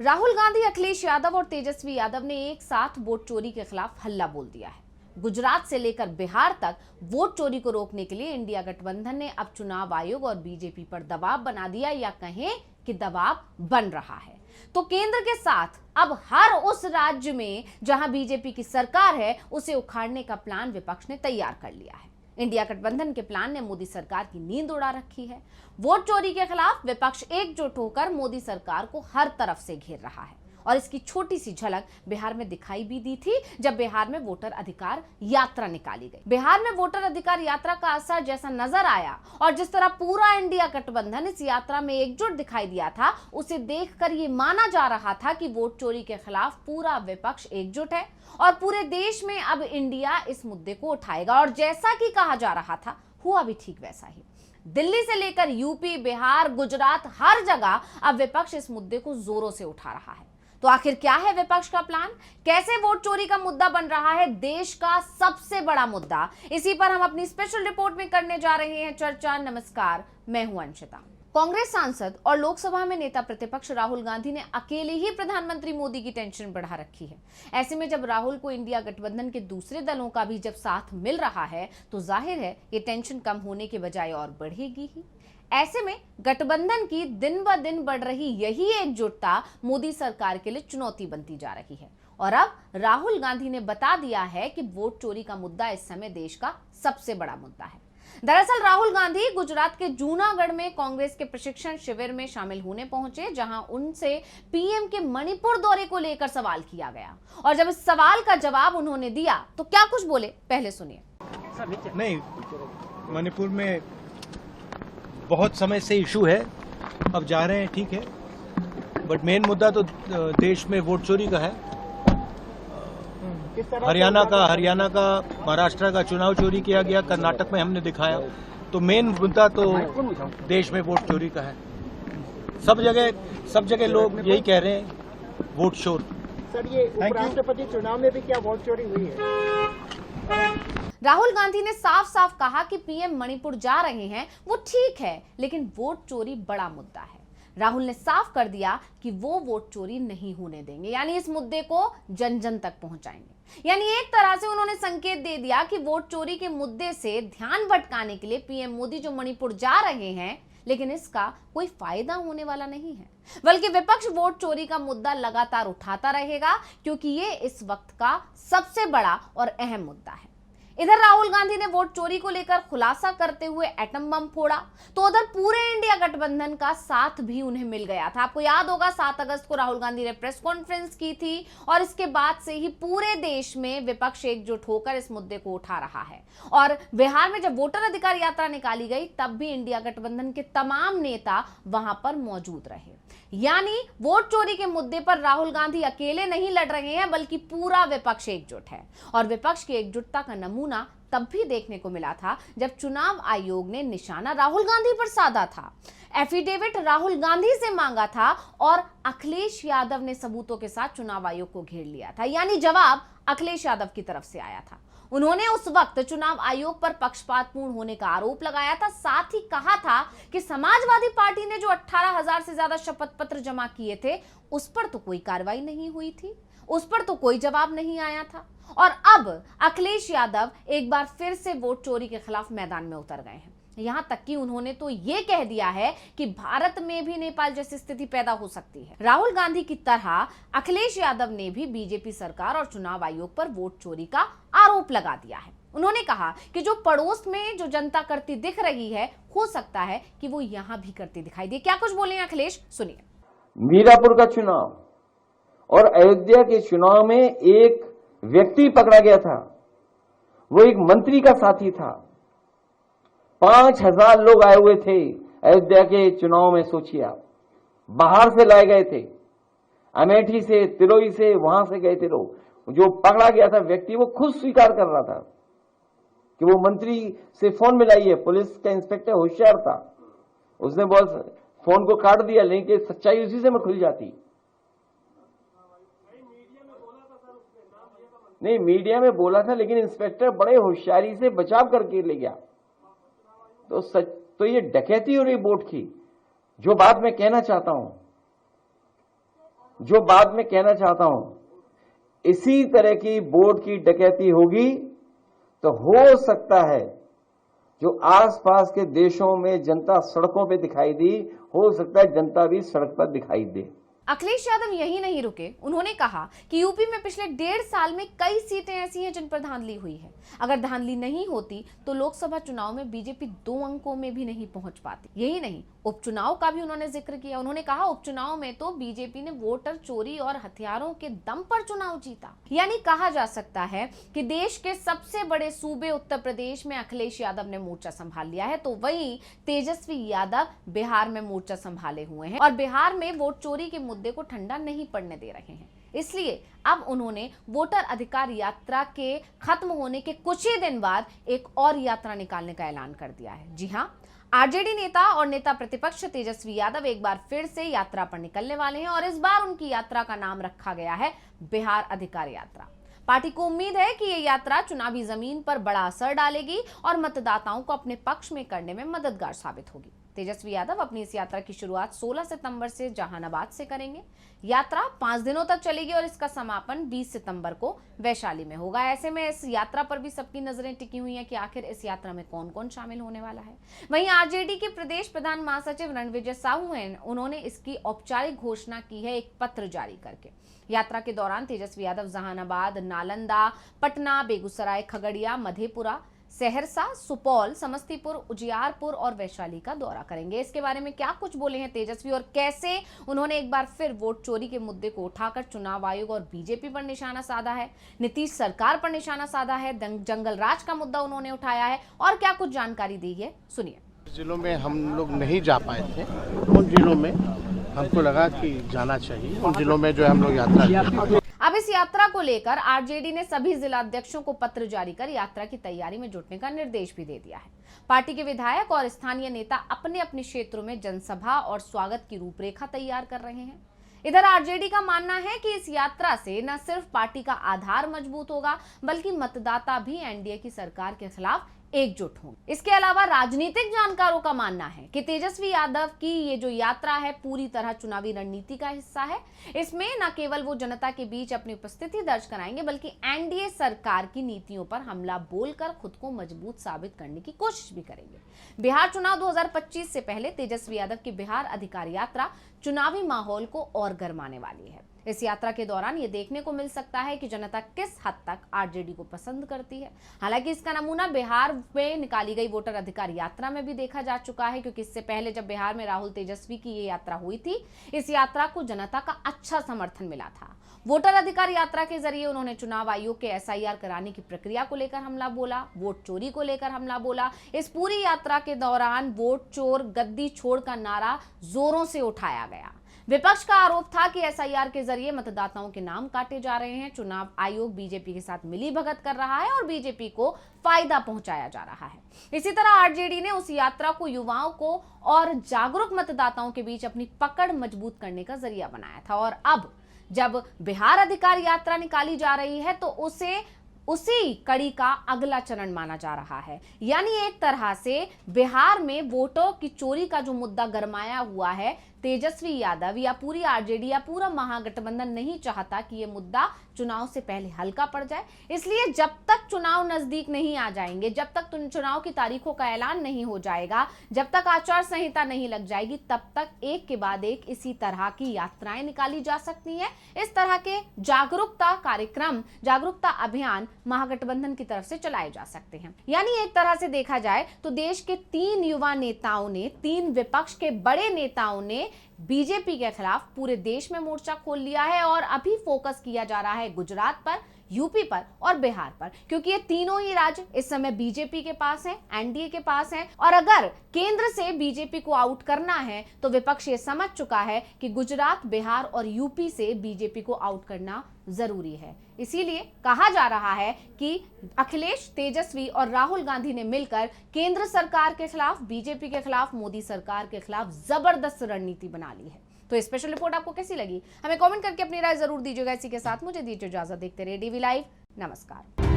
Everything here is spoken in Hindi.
राहुल गांधी, अखिलेश यादव और तेजस्वी यादव ने एक साथ वोट चोरी के खिलाफ हल्ला बोल दिया है। गुजरात से लेकर बिहार तक वोट चोरी को रोकने के लिए इंडिया गठबंधन ने अब चुनाव आयोग और बीजेपी पर दबाव बना दिया, या कहें कि दबाव बन रहा है। तो केंद्र के साथ अब हर उस राज्य में जहां बीजेपी की सरकार है, उसे उखाड़ने का प्लान विपक्ष ने तैयार कर लिया है। इंडिया गठबंधन के प्लान ने मोदी सरकार की नींद उड़ा रखी है। वोट चोरी के खिलाफ विपक्ष एकजुट होकर मोदी सरकार को हर तरफ से घेर रहा है, और इसकी छोटी सी झलक बिहार में दिखाई भी दी थी, जब बिहार में वोटर अधिकार यात्रा निकाली गई। बिहार में वोटर अधिकार यात्रा का असर जैसा नजर आया और जिस तरह पूरा इंडिया गठबंधन इस यात्रा में एकजुट दिखाई दिया था, उसे देखकर ये माना जा रहा था कि वोट चोरी के खिलाफ पूरा विपक्ष एकजुट है और पूरे देश में अब इंडिया इस मुद्दे को उठाएगा। और जैसा कि कहा जा रहा था, हुआ भी ठीक वैसा ही। दिल्ली से लेकर यूपी, बिहार, गुजरात, हर जगह अब विपक्ष इस मुद्दे को जोरों से उठा रहा है। तो आखिर क्या है विपक्ष का प्लान? कैसे वोट चोरी का मुद्दा बन रहा है देश का सबसे बड़ा मुद्दा? इसी पर हम अपनी स्पेशल रिपोर्ट में करने जा रहे हैं चर्चा। नमस्कार, मैं हूं अंशिता। कांग्रेस सांसद और लोकसभा में नेता प्रतिपक्ष राहुल गांधी ने अकेले ही प्रधानमंत्री मोदी की टेंशन बढ़ा रखी है। ऐसे में जब राहुल को इंडिया गठबंधन के दूसरे दलों का भी जब साथ मिल रहा है, तो जाहिर है ये टेंशन कम होने के बजाय और बढ़ेगी ही। ऐसे में गठबंधन की दिन ब दिन बढ़ रही यही एकजुटता मोदी सरकार के लिए चुनौती बनती जा रही है। और अब राहुल गांधी ने बता दिया है कि वोट चोरी का मुद्दा इस समय देश का सबसे बड़ा मुद्दा है। दरअसल राहुल गांधी गुजरात के जूनागढ़ में कांग्रेस के प्रशिक्षण शिविर में शामिल होने पहुंचे, जहां उनसे पीएम के मणिपुर दौरे को लेकर सवाल किया गया। और जब इस सवाल का जवाब उन्होंने दिया तो क्या कुछ बोले, पहले सुनिए। नहीं, मणिपुर में बहुत समय से इशू है, अब जा रहे हैं, ठीक है, बट मेन मुद्दा तो देश में वोट चोरी का है। हरियाणा का, महाराष्ट्र का चुनाव चोरी किया गया, कर्नाटक में हमने दिखाया। तो मेन मुद्दा तो देश में वोट चोरी का है। सब जगह लोग यही कह रहे हैं, वोट चोर। सर, ये उपराष्ट्रपति चुनाव में भी क्या वोट चोरी हुई है? राहुल गांधी ने साफ साफ कहा कि पीएम मणिपुर जा रहे हैं, वो ठीक है, लेकिन वोट चोरी बड़ा मुद्दा है। राहुल ने साफ कर दिया कि वो वोट चोरी नहीं होने देंगे, यानी इस मुद्दे को जन जन तक पहुंचाएंगे। यानी एक तरह से उन्होंने संकेत दे दिया कि वोट चोरी के मुद्दे से ध्यान भटकाने के लिए पीएम मोदी जो मणिपुर जा रहे हैं, लेकिन इसका कोई फायदा होने वाला नहीं है, बल्कि विपक्ष वोट चोरी का मुद्दा लगातार उठाता रहेगा, क्योंकि ये इस वक्त का सबसे बड़ा और अहम मुद्दा है। इधर राहुल गांधी ने वोट चोरी को लेकर खुलासा करते हुए एटम बम फोड़ा, तो उधर पूरे इंडिया गठबंधन का साथ भी उन्हें मिल गया था। आपको याद होगा 7 अगस्त को राहुल गांधी ने प्रेस कॉन्फ्रेंस की थी, और इसके बाद से ही पूरे देश में विपक्ष एकजुट होकर इस मुद्दे को उठा रहा है। और बिहार में जब वोटर अधिकार यात्रा निकाली गई, तब भी इंडिया गठबंधन के तमाम नेता वहां पर मौजूद रहे। यानी वोट चोरी के मुद्दे पर राहुल गांधी अकेले नहीं लड़ रहे हैं, बल्कि पूरा विपक्ष एकजुट है। और विपक्ष की एकजुटता का नमूना तब भी देखने को मिला था जब चुनाव आयोग ने निशाना राहुल गांधी पर साधा था, एफिडेविट राहुल गांधी से मांगा था, और अखिलेश यादव ने सबूतों के साथ चुनाव आयोग को घेर लिया था। यानी जवाब अखिलेश यादव की तरफ से आया था। उन्होंने उस वक्त चुनाव आयोग पर पक्षपातपूर्ण होने का आरोप लगाया था। साथ ही कहा था कि समाजवादी पार्टी ने जो 18,000 से ज्यादा शपथ पत्र जमा किए थे, उस पर तो कोई कार्रवाई नहीं हुई थी, उस पर तो कोई जवाब नहीं आया था। और अब अखिलेश यादव एक बार फिर से वोट चोरी के खिलाफ मैदान में उतर गए हैं। यहां तक कि उन्होंने तो यह कह दिया है कि भारत में भी नेपाल जैसी स्थिति पैदा हो सकती है। राहुल गांधी की तरह अखिलेश यादव ने भी बीजेपी सरकार और चुनाव आयोग पर वोट चोरी का आरोप लगा दिया है। उन्होंने कहा कि जो पड़ोस में जो जनता करती दिख रही है, हो सकता है कि वो यहां भी करती दिखाई दे। क्या कुछ बोले अखिलेश, सुनिए। मीरापुर का चुनाव और अयोध्या के चुनाव में एक व्यक्ति पकड़ा गया था, वो एक मंत्री का साथी था। 5,000 लोग आए हुए थे अयोध्या के चुनाव में। सोचिए आप, बाहर से लाए गए थे, अमेठी से, तिरोई से, वहां से गए थे लोग। जो पकड़ा गया था व्यक्ति, वो खुद स्वीकार कर रहा था कि वो मंत्री से फोन मिलाई है। पुलिस का इंस्पेक्टर होशियार था, उसने बस फोन को काट दिया, लेकिन सच्चाई उसी से में खुल जाती। नहीं, मीडिया में बोला था, लेकिन इंस्पेक्टर बड़े होशियारी से बचाव करके ले गया। तो ये डकैती हो रही वोट की। जो बात मैं कहना चाहता हूं, जो बाद में कहना चाहता हूं, इसी तरह की वोट की डकैती होगी तो हो सकता है जो आसपास के देशों में जनता सड़कों पे दिखाई दी, हो सकता है जनता भी सड़क पर दिखाई दे। अखिलेश यादव यही नहीं रुके, उन्होंने कहा कि यूपी में पिछले 1.5 साल में कई सीटें ऐसी हैं जिन पर धांधली हुई है। अगर धांधली नहीं होती तो लोकसभा चुनाव में बीजेपी 2 अंकों में भी नहीं पहुंच पाती। यही नहीं, उपचुनाव का भी उन्होंने जिक्र किया। उन्होंने कहा उपचुनाव में तो बीजेपी ने वोटर चोरी और हथियारों के दम पर चुनाव जीता। यानी कहा जा सकता है कि देश के सबसे बड़े सूबे उत्तर प्रदेश में अखिलेश यादव ने मोर्चा संभाल लिया है, तो वहीं तेजस्वी यादव बिहार में मोर्चा संभाले हुए हैं और बिहार में वोट चोरी के मुद्दे को ठंडा नहीं पड़ने दे रहे हैं। इसलिए अब उन्होंने वोटर अधिकार यात्रा के खत्म होने के कुछ ही दिन बाद एक और यात्रा निकालने का ऐलान कर दिया है। जी हां, आरजेडी नेता और नेता प्रतिपक्ष तेजस्वी यादव एक बार फिर से यात्रा पर निकलने वाले हैं और इस बार उनकी यात्रा का नाम रखा गया है बिहार अधिकार यात्रा। पार्टी को उम्मीद है कि ये यात्रा चुनावी जमीन पर बड़ा असर डालेगी और मतदाताओं को अपने पक्ष में करने में मददगार साबित होगी। तेजस्वी यादव अपनी इस यात्रा की शुरुआत 16 सितंबर से जहानाबाद से करेंगे। यात्रा 5 दिनों तक चलेगी और इसका समापन 20 सितंबर को वैशाली में होगा। ऐसे में इस यात्रा पर भी सबकी नजरें टिकी हुई हैं कि आखिर इस यात्रा में कौन कौन शामिल होने वाला है। वहीं आरजेडी के प्रदेश प्रधान महासचिव रणविजय साहू हैं, उन्होंने इसकी औपचारिक घोषणा की है एक पत्र जारी करके। यात्रा के दौरान तेजस्वी यादव जहानाबाद, नालंदा, पटना, बेगूसराय, खगड़िया, मधेपुरा, सहरसा, सुपौल, समस्तीपुर, उजियारपुर और वैशाली का दौरा करेंगे। इसके बारे में क्या कुछ बोले हैं तेजस्वी और कैसे उन्होंने एक बार फिर वोट चोरी के मुद्दे को उठाकर चुनाव आयोग और बीजेपी पर निशाना साधा है, नीतीश सरकार पर निशाना साधा है, जंगल राज का मुद्दा उन्होंने उठाया है और क्या कुछ जानकारी दी है, सुनिए। जिलों में हम लोग नहीं जा पाए थे, उन जिलों में हमको लगा कि जाना चाहिए, उन जिलों में जो हम लोग यात्रा। अब इस यात्रा को लेकर आरजेडी ने सभी जिलाध्यक्षों को पत्र जारी कर यात्रा की तैयारी में जुटने का निर्देश भी दे दिया है। पार्टी के विधायक और स्थानीय नेता अपने अपने क्षेत्रों में जनसभा और स्वागत की रूपरेखा तैयार कर रहे हैं। इधर आरजेडी का मानना है कि इस यात्रा से न सिर्फ पार्टी का आधार मजबूत होगा बल्कि मतदाता भी एनडीए की सरकार के खिलाफ एकजुट होंगे। इसके अलावा राजनीतिक जानकारों का मानना है कि तेजस्वी यादव की ये जो यात्रा है पूरी तरह चुनावी रणनीति का हिस्सा है। इसमें न केवल वो जनता के बीच अपनी उपस्थिति दर्ज कराएंगे बल्कि एनडीए सरकार की नीतियों पर हमला बोलकर खुद को मजबूत साबित करने की कोशिश भी करेंगे। बिहार चुनाव 2025 से पहले तेजस्वी यादव की बिहार अधिकार यात्रा चुनावी माहौल को और गरमाने वाली है। इस यात्रा के दौरान ये देखने को मिल सकता है कि जनता किस हद तक आरजेडी को पसंद करती है। हालांकि इसका नमूना बिहार में निकाली गई वोटर अधिकार यात्रा में भी देखा जा चुका है, क्योंकि इससे पहले जब बिहार में राहुल तेजस्वी की ये यात्रा हुई थी, इस यात्रा को जनता का अच्छा समर्थन मिला था। वोटर अधिकार यात्रा के जरिए उन्होंने चुनाव आयोग के एसआईआर कराने की प्रक्रिया को लेकर हमला बोला, वोट चोरी को लेकर हमला बोला। इस पूरी यात्रा के दौरान वोट चोर गद्दी छोड़ का नारा जोरों से उठाया गया। विपक्ष का आरोप था कि एसआईआर के जरिए मतदाताओं के नाम काटे जा रहे हैं, चुनाव आयोग बीजेपी के साथ मिलीभगत कर रहा है और बीजेपी को फायदा पहुंचाया जा रहा है। इसी तरह आरजेडी ने उस यात्रा को युवाओं को और जागरूक मतदाताओं के बीच अपनी पकड़ मजबूत करने का जरिया बनाया था। और अब जब बिहार अधिकार यात्रा निकाली जा रही है तो उसी कड़ी का अगला चरण माना जा रहा है। यानी एक तरह से बिहार में वोटों की चोरी का जो मुद्दा गरमाया हुआ है, तेजस्वी यादव या पूरी आरजेडी या पूरा महागठबंधन नहीं चाहता कि यह मुद्दा चुनाव से पहले हल्का पड़ जाए। इसलिए जब तक चुनाव नजदीक नहीं आ जाएंगे, जब तक चुनाव की तारीखों का ऐलान नहीं हो जाएगा, जब तक आचार संहिता नहीं लग जाएगी, तब तक एक के बाद एक इसी तरह की यात्राएं निकाली जा सकती हैं। इस तरह के जागरूकता कार्यक्रम, जागरूकता अभियान महागठबंधन की तरफ से चलाए जा सकते हैं। यानी एक तरह से देखा जाए तो देश के 3 युवा नेताओं ने, 3 विपक्ष के बड़े नेताओं ने बीजेपी के खिलाफ पूरे देश में मोर्चा खोल लिया है और अभी फोकस किया जा रहा है गुजरात पर, यूपी पर और बिहार पर, क्योंकि ये तीनों ही राज्य इस समय बीजेपी के पास हैं, एनडीए के पास हैं। और अगर केंद्र से बीजेपी को आउट करना है तो विपक्ष ये समझ चुका है कि गुजरात, बिहार और यूपी से बीजेपी को आउट करना जरूरी है। इसीलिए कहा जा रहा है कि अखिलेश, तेजस्वी और राहुल गांधी ने मिलकर केंद्र सरकार के खिलाफ, बीजेपी के खिलाफ, मोदी सरकार के खिलाफ जबरदस्त रणनीति बना ली है। तो स्पेशल रिपोर्ट आपको कैसी लगी, हमें कमेंट करके अपनी राय जरूर दीजिएगा। इसी के साथ मुझे दीजिए इजाजत। देखते रहिए डीवी लाइव। नमस्कार।